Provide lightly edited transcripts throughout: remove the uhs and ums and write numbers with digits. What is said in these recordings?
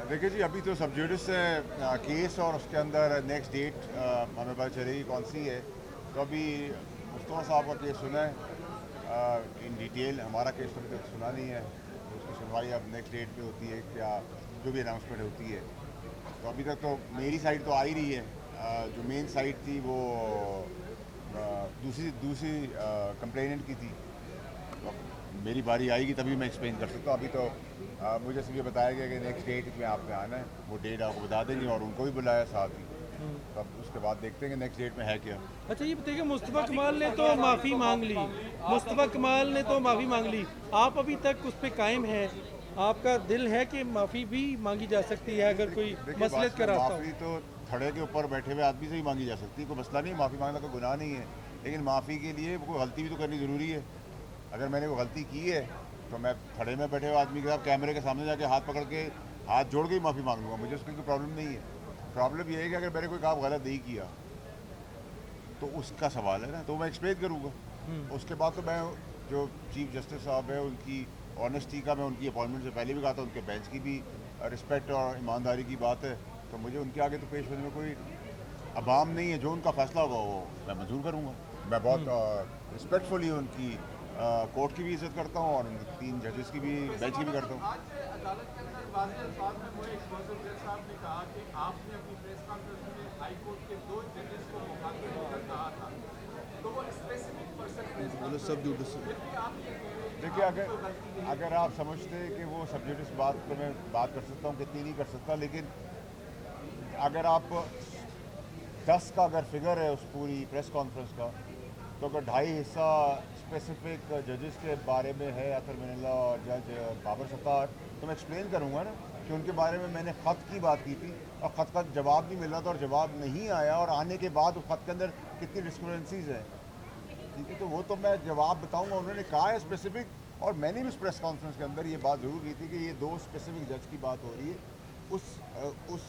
देखिए जी, अभी तो सब जुडिस है केस, और उसके अंदर नेक्स्ट डेट हमें पता चलेगी कौन सी है। तो अभी मुस्तफ़ा साहब का केस सुना है इन डिटेल। हमारा केस तो अभी तक सुना नहीं है, तो उसकी सुनवाई अब नेक्स्ट डेट पे होती है, क्या जो भी अनाउंसमेंट होती है। तो अभी तक तो मेरी साइड तो आ ही रही है। जो मेन साइड थी वो दूसरी दूसरी कंप्लेनेंट की थी। तो अब मेरी बारी आएगी तभी मैं एक्सप्लेन कर सकता हूँ। अभी तो मुझे सिर्फ ये बताया गया कि नेक्स्ट डेट में आपने आना है, वो डेट आपको बता देंगे, और उनको भी बुलाया साथ ही। तो अब उसके बाद देखते हैं कि नेक्स्ट डेट में है क्या। अच्छा ये बताइए, मुस्तफ़ा कमाल ने तो माफ़ी मांग ली, मुस्तफ़ा कमाल ने तो माफ़ी मांग ली, आप अभी तक उस पर कायम हैं? आपका दिल है कि माफ़ी भी मांगी जा सकती है अगर कोई देखिए, मसलत का रास्ता माफ़ी हो? तो थड़े के ऊपर बैठे हुए आदमी से ही मांगी जा सकती है, कोई मसला नहीं, माफ़ी मांगना कोई गुनाह नहीं है। लेकिन माफ़ी के लिए कोई गलती भी तो करनी ज़रूरी है। अगर मैंने कोई गलती की है तो मैं थड़े में बैठे हुए आदमी के साथ कैमरे के सामने जाके हाथ पकड़ के हाथ जोड़ के ही माफ़ी मांग लूँगा, मुझे उसकी कोई प्रॉब्लम नहीं है। प्रॉब्लम ये है कि अगर मैंने कोई काम गलत नहीं किया तो उसका सवाल है ना, तो मैं एक्सप्लेन करूँगा। उसके बाद तो मैं, जो चीफ जस्टिस साहब है, उनकी ऑनेस्टी का मैं उनकी अपॉइंटमेंट से पहले भी कहा था, उनके बेंच की भी रिस्पेक्ट और ईमानदारी की बात है। तो मुझे उनके आगे तो पेश होने में कोई अबाम नहीं है। जो उनका फैसला होगा वो मैं मंजूर करूँगा। मैं बहुत रिस्पेक्टफुली उनकी कोर्ट की भी इज़्ज़त करता हूँ, और उनकी तीन जजेस की भी, बेंच की भी करता हूँ। आज अदालत के अंदर वाज़ेह अल्फाज में मोए एक्सक्लूसिव जज साहब ने कहा कि आपने अपनी प्रेस कॉन्फ्रेंस में हाई कोर्ट के 2 जजेस को मुखातिब होकर कहा था, तो वो स्पेसिफिक पर्सन प्रेस बोलो सब कॉन्फ्रेंस जुडिस। में, जबकि आप ये कह रहे हैं कि देखिए, आपने तो गलती नहीं अगर आप समझते हैं कि वो सब्जेक्ट, इस बात को मैं बात कर सकता हूँ, कितनी नहीं कर सकता, लेकिन अगर आप 10 का अगर फिगर है उस पूरी प्रेस कॉन्फ्रेंस का, तो अगर 2.5 हिस्सा स्पेसिफिक जजेस के बारे में है, अतर मिनल्ला और जज बाबर सत्तार, तो मैं एक्सप्लेन करूँगा ना कि उनके बारे में मैंने ख़त की बात की थी, और ख़त का जवाब नहीं मिला था, और जवाब नहीं आया, और आने के बाद उस ख़त के अंदर कितनी डिस्क्रिपेंसीज हैं। ठीक है, तो वो तो मैं जवाब बताऊंगा। उन्होंने कहा है स्पेसिफिक, और मैंने भी उस प्रेस कॉन्फ्रेंस के अंदर ये बात ज़रूर की थी कि ये 2 स्पेसिफिक जज की बात हो रही है उस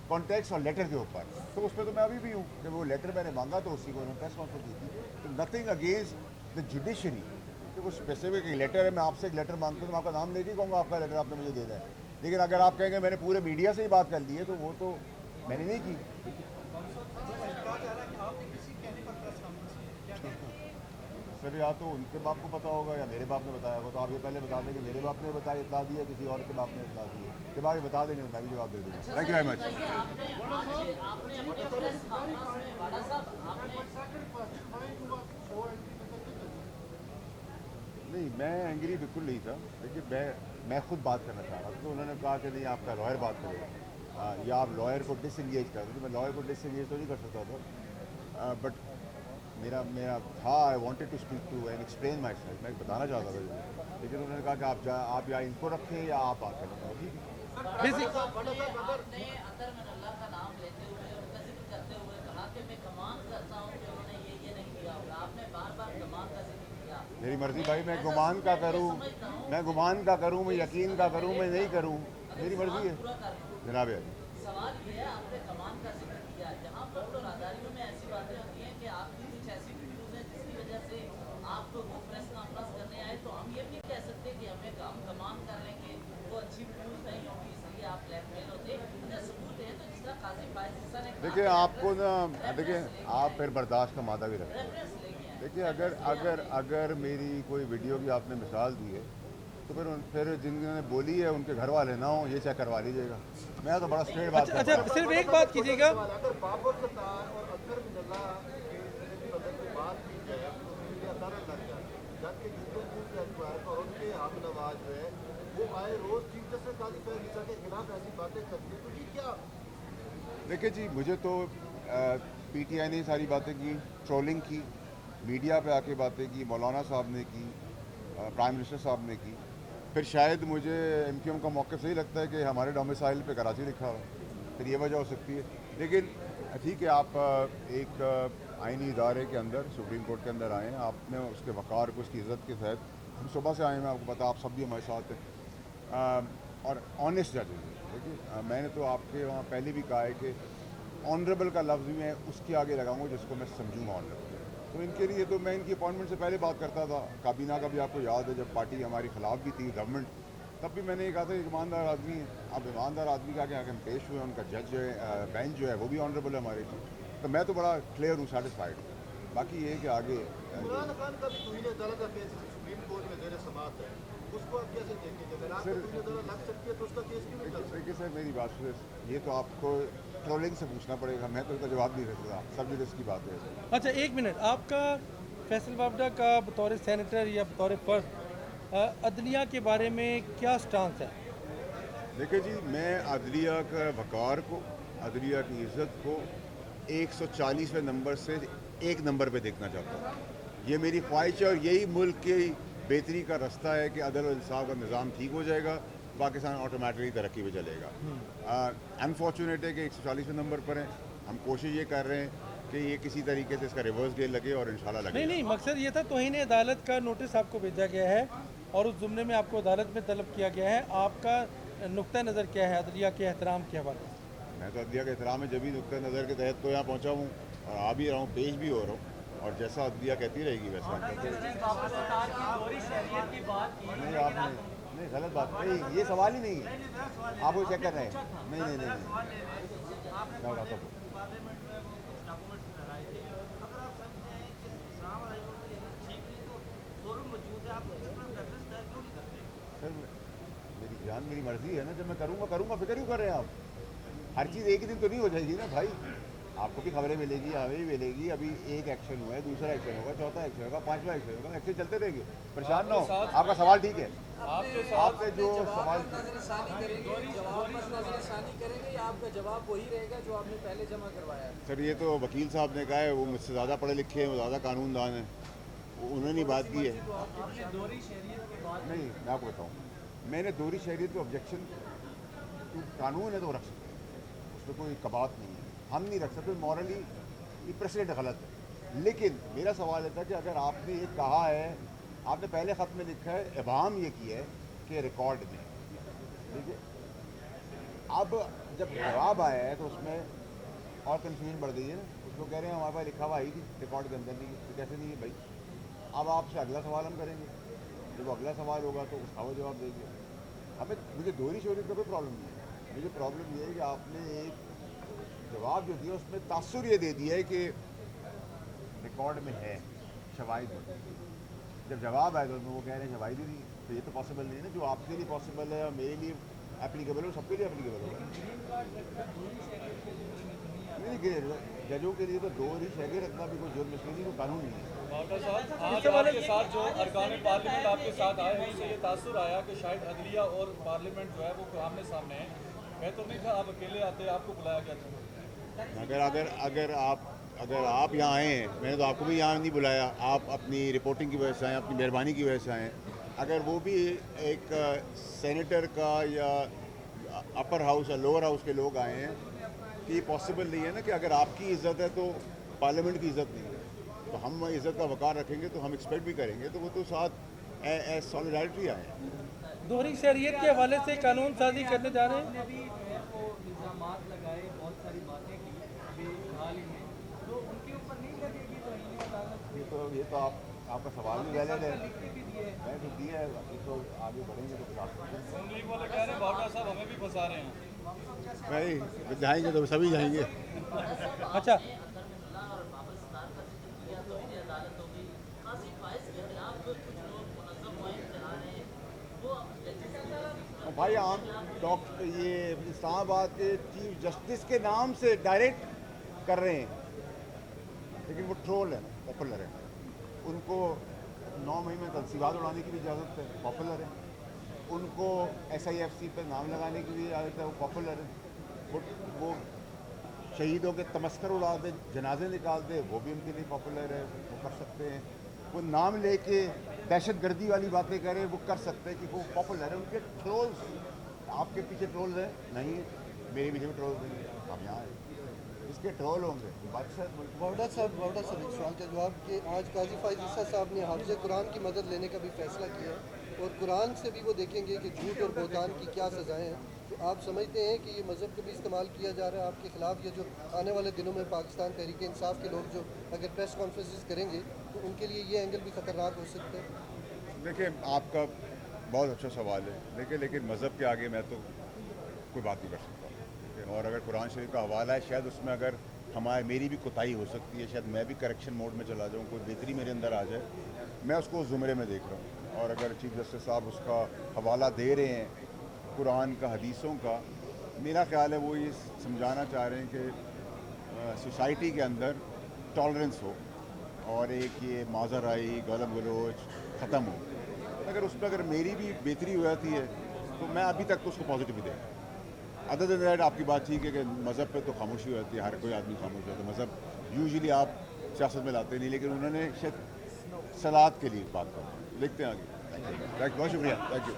कॉन्टेक्स्ट और लेटर के ऊपर। तो उस पर तो मैं अभी भी हूँ कि वो लेटर मैंने मांगा, तो उसी को उन्होंने प्रेस कॉन्फ्रेंस दी थी। तो नथिंग अगेंस्ट द जुडिशरी, कि वो स्पेसिफिक एक लेटर है। मैं आपसे एक लेटर मांगता हूँ तो मैं आपका नाम लेके कहूँगा आपका लेटर आपने मुझे देना है। लेकिन अगर आप कहेंगे मैंने पूरे मीडिया से ही बात कर ली है, तो वो तो मैंने नहीं की। सर, या तो उनके बाप को पता होगा या मेरे बाप ने बताया होगा। तो आप ये पहले बता दें कि मेरे बाप ने बताया, इतला दिया, किसी और के बाप ने इतला दी है। के बारे में बता देंगे तो मैं भी जवाब दे दूँगा। Thank you very much. नहीं, मैं एंग्री बिल्कुल नहीं था। देखिए, मैं खुद बात करना चाह रहा था, तो उन्होंने कहा कि नहीं, आपका लॉयर बात करेगा, या आप लॉयर को डिसएंगेज कर दो। तो मैं लॉयर को डिसएंगेज तो नहीं कर सकता था, बट मेरा मेरा था, I wanted to speak to and explain myself, मैं बताना चाहता था। लेकिन उन्होंने कहा कि आप या इनको रखें या आप आकर रखें। ठीक है। बेसिक आपने अतर मिनल्ला का नाम लेते हुए उनका जिक्र करते हुए कहा कि मैं कमान करता हूँ कि उन्होंने ये नहीं किया होगा। आपने बार बार कमान का जिक्र किया। मेरी मर्ज़ी भाई, मैं ऐसा गुमान का मैं करूं, समझता हूँ मैं गुमान का करूं, मैं यकीन का करूं, मैं नहीं करूं, अगर मेरी मर्ज़ी सवाल है। पूरा कर लूँ। जनाब यार, सवाल ये है, आपने कमान का जिक्र किया, जहाँ बोर्ड और अदालतों में ऐसी बातें होती हैं कि आपकी कुछ ऐसी वीडियोज हैं जिसकी वजह से आप वो प्रेस कॉन्फ्रेंस करने आए, तो हम ये भी कह सकते हैं कि हम कमान कर लेंगे, वो अच्छी वीडियोज नहीं होगी इसलिए आप ब्लैकमेल होते। अगर सबूत है तो जिस तरह काजी फायज हिस्सा ने कहा देखिए कि आपको ना, देखिए रेफरेंस लेके आप आए, फिर बर्दाश्त का मादा भी रखते हैं। रेफरेंस लेके आए, देखिए, अगर रेफरेंस लिया अगर हमने। अगर मेरी कोई वीडियो की आपने मिसाल दी है, तो फिर जिन्होंने बोली है उनके घर वाले ना हो, ये चेक करवा लीजिएगा। मैं तो बड़ा स्ट्रेट बात अच्छा करता अच्छा, हूँ। सिर्फ एक बात कीजिएगा। अगर बाबर सत्तार और अतर मिनल्ला के मतलब की बात की जाए तो मुझे अंदाजा लग जाए, जबकि जितने नेटवर्क और उनके हम नवाज जो है वो आए रोज चीफ जस्टिस काजी फैज ईसा के खिलाफ ऐसी बातें करती है, तो ये क्या? देखिए जी, मुझे तो पीटीआई ने सारी बातें की, ट्रोलिंग की, मीडिया पे आके बातें की, मौलाना साहब ने की, प्राइम मिनिस्टर साहब ने की। फिर शायद मुझे एमक्यूएम का मौक़िफ़ सही लगता है कि हमारे डोमिसाइल पे कराची लिखा हो, फिर ये वजह हो सकती है। लेकिन ठीक है, आप एक आइनी इदारे के अंदर, सुप्रीम कोर्ट के अंदर आए हैं, आपने उसके वक़ार को, उसकी इज़्ज़त के तहत, हम सुबह से आए हैं, आपको पता, आप सब भी हमारे साथ हैं, और ऑनेस्ट जजेस हैं। देखिए, मैंने तो आपके वहाँ पहले भी कहा है कि ऑनरेबल का लफ्ज़ भी मैं उसके आगे लगाऊंगा जिसको मैं समझूंगा ऑनरेबल। तो इनके लिए तो मैं इनकी अपॉइंटमेंट से पहले बात करता था। काबीना का भी आपको याद है, जब पार्टी हमारी ख़िलाफ़ भी थी, गवर्नमेंट, तब भी मैंने ये कहा था कि ईमानदार आदमी है। अब ईमानदार आदमी के आगे हम पेश हुए, उनका जज जो है बेंच जो है वो भी ऑनरेबल है हमारे लिए, तो मैं तो बड़ा क्लियर हूँ, सेटिस्फाइड। बाकी ये है कि आगे इमरान खान का भी तौहीन अदालत का केस सुप्रीम कोर्ट में जेर समाअत है, उसको आप कैसे देखेंगे? अगर आपको तौहीन अदालत लग सकती है तो उसका केस क्यों नहीं चल इस सकता? तरीके से मेरी बात सुने, ये तो आपको ट्रोलिंग से पूछना पड़ेगा, मैं तो इसका जवाब नहीं दे सकता, सब जुडिस की बात है। अच्छा एक मिनट, आपका फैसल वापडा का बतौर सेनेटर या बतौर फर्द अदलिया के बारे में क्या स्टांस है? देखिए जी, मैं अदलिया का वक़ार को, अदलिया की इज़्ज़त को 140वें नंबर से 1 नंबर पे देखना चाहता हूँ। ये मेरी ख्वाहिश है और यही मुल्क की बेहतरी का रास्ता है कि अदल और इंसाफ का निज़ाम ठीक हो जाएगा, पाकिस्तान ऑटोमेटिकली तरक्की पे चलेगा। अनफॉर्चुनेट है कि 140वें नंबर पर हैं, हम कोशिश ये कर रहे हैं कि ये किसी तरीके से इसका रिवर्स गेयर लगे और इंशाल्लाह लगे। नहीं, मकसद ये था तौहीन अदालत का नोटिस आपको भेजा गया है और उस जुमले में आपको अदालत में तलब किया गया है, आपका नुक्ता नज़र क्या है अदलिया के एहतराम के हवाले से? मैं तो अदलिया के एहतराम में जब भी नुक्ता नज़र के तहत तो यहाँ पहुँचा हूँ और आ भी रहा हूँ, पेश भी हो रहा हूँ, और जैसा अदलिया कहती रहेगी वैसा। नहीं, आपने नहीं, गलत बात नहीं, ये सवाल ही नहीं है, आप वो चेक कर रहे हैं। नहीं, मैं बताता हूँ। सर मेरी जान मेरी मर्जी है ना, जब मैं करूँगा, फिक्र क्यों कर रहे हैं आप? हर चीज़ एक ही दिन तो नहीं हो जाएगी ना भाई, आपको भी खबरें मिलेगी, हमें भी मिलेगी। अभी एक एक्शन हुआ है, दूसरा एक्शन होगा, चौथा एक्शन होगा, पांचवा एक्शन होगा, एक्शन चलते रहेंगे, परेशान ना हो। आपका सवाल ठीक है, आपने जो सवाल करेंगे या आपका जवाब वही रहेगा जो आपने पहले जमा करवाया है? सर, ये तो वकील साहब ने कहा है, वो मुझसे ज़्यादा पढ़े लिखे हैं, वो ज़्यादा कानूनदान हैं, उन्होंने बात की है। नहीं, मैं आपको बताऊँ, मैंने दोहरी शहरियत को ऑब्जेक्शन कानून है तो रख सकते हैं, उसमें कोई कबात नहीं है, हम नहीं रख सकते, मॉरली ये प्रेसिडेंट गलत है। लेकिन मेरा सवाल ये था कि अगर आपने ये कहा है, आपने पहले ख़त में लिखा है, इबाम ये किया है कि रिकॉर्ड में, ठीक है, अब जब जवाब आया है तो उसमें और कन्फ्यूजन बढ़ गई है ना, उसको कह रहे हैं हमारे पास लिखा हुआ आई थी, रिकॉर्ड के अंदर नहीं है, तो कैसे नहीं है भाई? अब आपसे अगला सवाल हम करेंगे, जब अगला सवाल होगा तो उसका वो जवाब देंगे। हमें, मुझे दोहरी शहरियत का कोई प्रॉब्लम नहीं है, मुझे प्रॉब्लम ये है कि आपने एक जवाब जो दिया उसमें तासुर ये दे दिया है कि रिकॉर्ड में है, शवाहिद है। जब जवाब आया तो वो कह रहे हैं शवाहिद ही नहीं, तो ये तो पॉसिबल नहीं है ना, जो आपके लिए पॉसिबल है और मेरे लिए एप्लीकेबल है, सबके लिए एप्लीकेबल होगा। नहीं, जजों के लिए तो दोहरी शहरियत रखना भी कोई जुर्म नहीं, कोई कानून नहीं है। आज आपके साथ जो अरकान पार्लियामेंट आपके साथ आए हैं, उससे ये तासुर आया कि शायद अदलिया और पार्लियामेंट जो है वो आमने सामने है। मैं तो नहीं था, आप अकेले आते, आपको बुलाया गया था। अगर आप यहाँ आए हैं, मैंने तो आपको भी यहाँ नहीं बुलाया, आप अपनी रिपोर्टिंग की वजह से आए, अपनी मेहरबानी की वजह से आए। अगर वो भी एक सेनेटर का या अपर हाउस या लोअर हाउस के लोग आए हैं, कि ये पॉसिबल नहीं है ना कि अगर आपकी इज़्ज़त है तो पार्लियामेंट की इज़्ज़त नहीं है, तो हम इज़्ज़त का वक़ार रखेंगे तो हम एक्सपेक्ट भी करेंगे, तो वो तो साथ सॉलिडारिटी आए हैं। दोहरी शहरियत के हवाले से कानून साजी करने जा रहे हैं। अभी वो इल्ज़ामात लगाए, बहुत सारी बातें की अभी हाल ही में, तो उनके ऊपर नहीं लगेगी तौहीन अदालत? ये तो आपका सवाल भी वैलिड है, भी दिए मैं तो दिया है, बाकी तो आगे बढ़ेंगे तो खिलाफ मुस्लिम लीग वाले कह रहे हैं बावड़ा साहब हमें भी फंसा रहे हैं। भाई जाएंगे तो सभी जाएंगे। अच्छा, और बाबर सत्तार का जिक्र किया, तौहीन अदालत हो गई, कासिम फाइज के खिलाफ कुछ लोग मुनज़्ज़म मुहिम चला रहे हैं, वो जजेस भाई आम डॉक्टर ये इस्लामाबाद के चीफ जस्टिस के नाम से डायरेक्ट कर रहे हैं, लेकिन वो ट्रोल है, पॉपुलर है, उनको 9 महीने में तनसीबात उड़ाने की भी इजाज़त है, पॉपुलर है, उनको SIFC पर नाम लगाने की भी इजाज़त है, वो पॉपुलर है, वो शहीदों के तमस्कर उड़ा दे, जनाजे निकाल दे, वो भी उनके लिए पॉपुलर है, वो कर सकते हैं, वो नाम लेके दहशत गर्दी वाली बातें करें, वो कर सकते हैं कि वो पॉपुलर है। उनके ट्रोल्स, आपके पीछे ट्रोल्स हैं नहीं है, मेरे पीछे भी ट्रोल्स नहीं है, हम यहाँ हैं, इसके ट्रोल होंगे बादशाह मुल्क। वावड़ा साहब एक सवाल का जवाब कि आज काजी फाइज ईसा साहब ने हाफिज़ कुरान की मदद लेने का भी फैसला किया है और कुरान से भी वो देखेंगे कि झूठ और बहतान की क्या सज़ाएँ हैं, तो आप समझते हैं कि ये मज़हब को भी इस्तेमाल किया जा रहा है आपके ख़िलाफ़, या जो आने वाले दिनों में पाकिस्तान तहरीक इंसाफ के लोग जो अगर प्रेस कॉन्फ्रेंस करेंगे तो उनके लिए ये एंगल भी ख़तरनाक हो सकता है? देखिए, आपका बहुत अच्छा सवाल है। लेकिन मज़हब के आगे मैं तो कोई बात नहीं कर सकता, ठीक है? और अगर कुरान शरीफ का हवाला है, शायद उसमें अगर मेरी भी कोताही हो सकती है, शायद मैं भी करेक्शन मोड में चला जाऊँ, कोई बेहतरी मेरे अंदर आ जाए, मैं उसको उस ज़ुमरे में देख रहा हूँ। और अगर चीफ जस्टिस साहब उसका हवाला दे रहे हैं कुरान का, हदीसों का, मेरा ख्याल है वो ये समझाना चाह रहे हैं कि सोसाइटी के अंदर टॉलरेंस हो और एक ये माजराई गलम गलोच ख़त्म हो। अगर उस पर अगर मेरी भी बेहतरी हो जाती है तो मैं अभी तक तो उसको पॉजिटिव ही देखा। अदर देन दैट आपकी बात ठीक है कि मज़हब पे तो खामोशी हो जाती है, हर कोई आदमी खामोश होता है। मज़हब यूजुअली आप सियासत में लाते नहीं, लेकिन उन्होंने शायद सलाद के लिए बात कर, देखते हैं आगे। थैंक यू, बहुत शुक्रिया, थैंक यू।